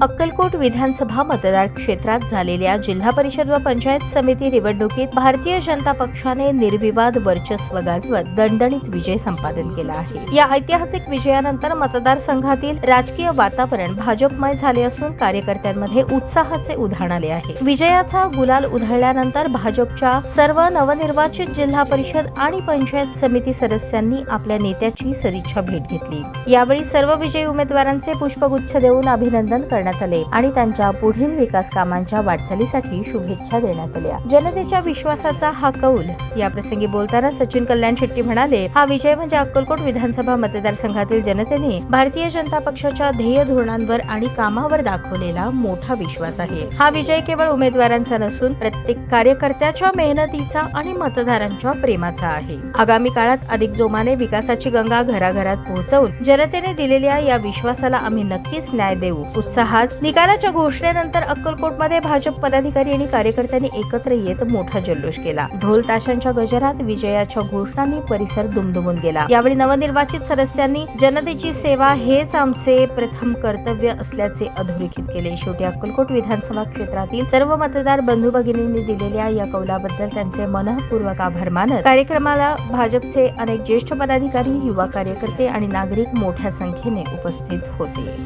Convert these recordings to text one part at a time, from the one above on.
अक्कलकोट विधानसभा मतदार क्षेत्रात झालेल्या जिल्हा परिषद व पंचायत समिती निवडणुकीत भारतीय जनता पक्षाने निर्विवाद वर्चस्व गाजवत दणदणीत विजय संपादन केला आहे। या ऐतिहासिक विजयानंतर मतदारसंघातील राजकीय वातावरण भाजपमय झाले असून कार्यकर्त्यांमध्ये उत्साहाचे उधाण आले आहे। विजयाचा गुलाल उधळल्यानंतर भाजपच्या सर्व नवनिर्वाचित जिल्हा परिषद आणि पंचायत समिती सदस्यांनी आपल्या नेत्याची सदिच्छा भेट घेतली। यावेळी सर्व विजयी उमेदवारांचे पुष्पगुच्छ देऊन अभिनंदन करण्यात आले आणि त्यांच्या पुढील विकास कामांच्या वाटचालीसाठी शुभेच्छा देण्यात आल्या। जनतेच्या विश्वासाचा हा कौल या प्रसंगी बोलताना सचिन कल्याण शेट्टी म्हणाले, हा विजय म्हणजे अक्कलकोट विधानसभा मतदारसंघातील जनतेने भारतीय जनता पक्षाच्या ध्येय धोरणांवर आणि कामावर दाखवलेला मोठा विश्वास आहे। हा विजय केवळ उमेदवारांचा नसून प्रत्येक कार्यकर्त्याच्या मेहनतीचा आणि मतदारांच्या प्रेमाचा आहे। आगामी काळात अधिक जोमाने विकासाची गंगा घराघरात पोहोचवून जनतेने दिलेल्या या विश्वासाला आम्ही नक्कीच न्याय देऊ। उत्साहात निकालाच्या घोषणेनंतर अक्कलकोटमध्ये भाजप पदाधिकारी आणि कार्यकर्त्यांनी एकत्र येत मोठा जल्लोष केला। ढोल ताशांच्या गजरात विजयाच्या घोषणांनी परिसर दुमदुमून गेला। यावेळी नवनिर्वाचित सदस्यांनी जनतेची सेवा हेच आमचे प्रथम कर्तव्य असल्याचे अधोरेखित केले। शेवटी अक्कलकोट विधानसभा क्षेत्रातील सर्व मतदार बंधू भगिनींनी दिलेल्या या कौलाबद्दल त्यांचे मनःपूर्वक आभार मानत कार्यक्रमाला भाजपचे अनेक ज्येष्ठ पदाधिकारी, युवा कार्यकर्ते आणि नागरिक मोठ्या संख्येने उपस्थित होते।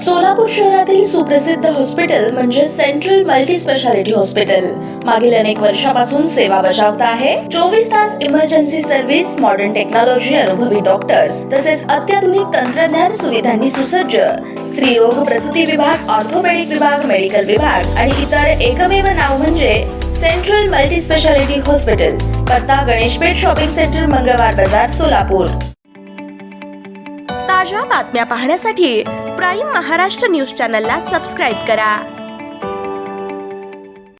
सोलापूर शहरातील सुप्रसिद्ध हॉस्पिटल म्हणजे सेंट्रल मल्टी स्पेशालिटी हॉस्पिटल मागील अनेक वर्षापासून सेवा बजावत आहे। 24 तास इमर्जन्सी सर्व्हिस, मॉडर्न टेक्नॉलॉजी, अनुभवी डॉक्टर्स तसेच अत्याधुनिक तंत्रज्ञान सुविधांनी सुसज्ज स्त्रीरोग प्रसूती विभाग, ऑर्थोपेडिक विभाग, मेडिकल विभाग आणि इतर एकमेव नाव म्हणजे सेंट्रल मल्टी स्पेशालिटी हॉस्पिटल। पत्ता गणेशपेठ शॉपिंग सेंटर, मंगळवार बाजार, सोलापूर। ताज्या बातम्या पाहण्यासाठी प्राईम महाराष्ट्र न्यूज चॅनलला सबस्क्राईब करा।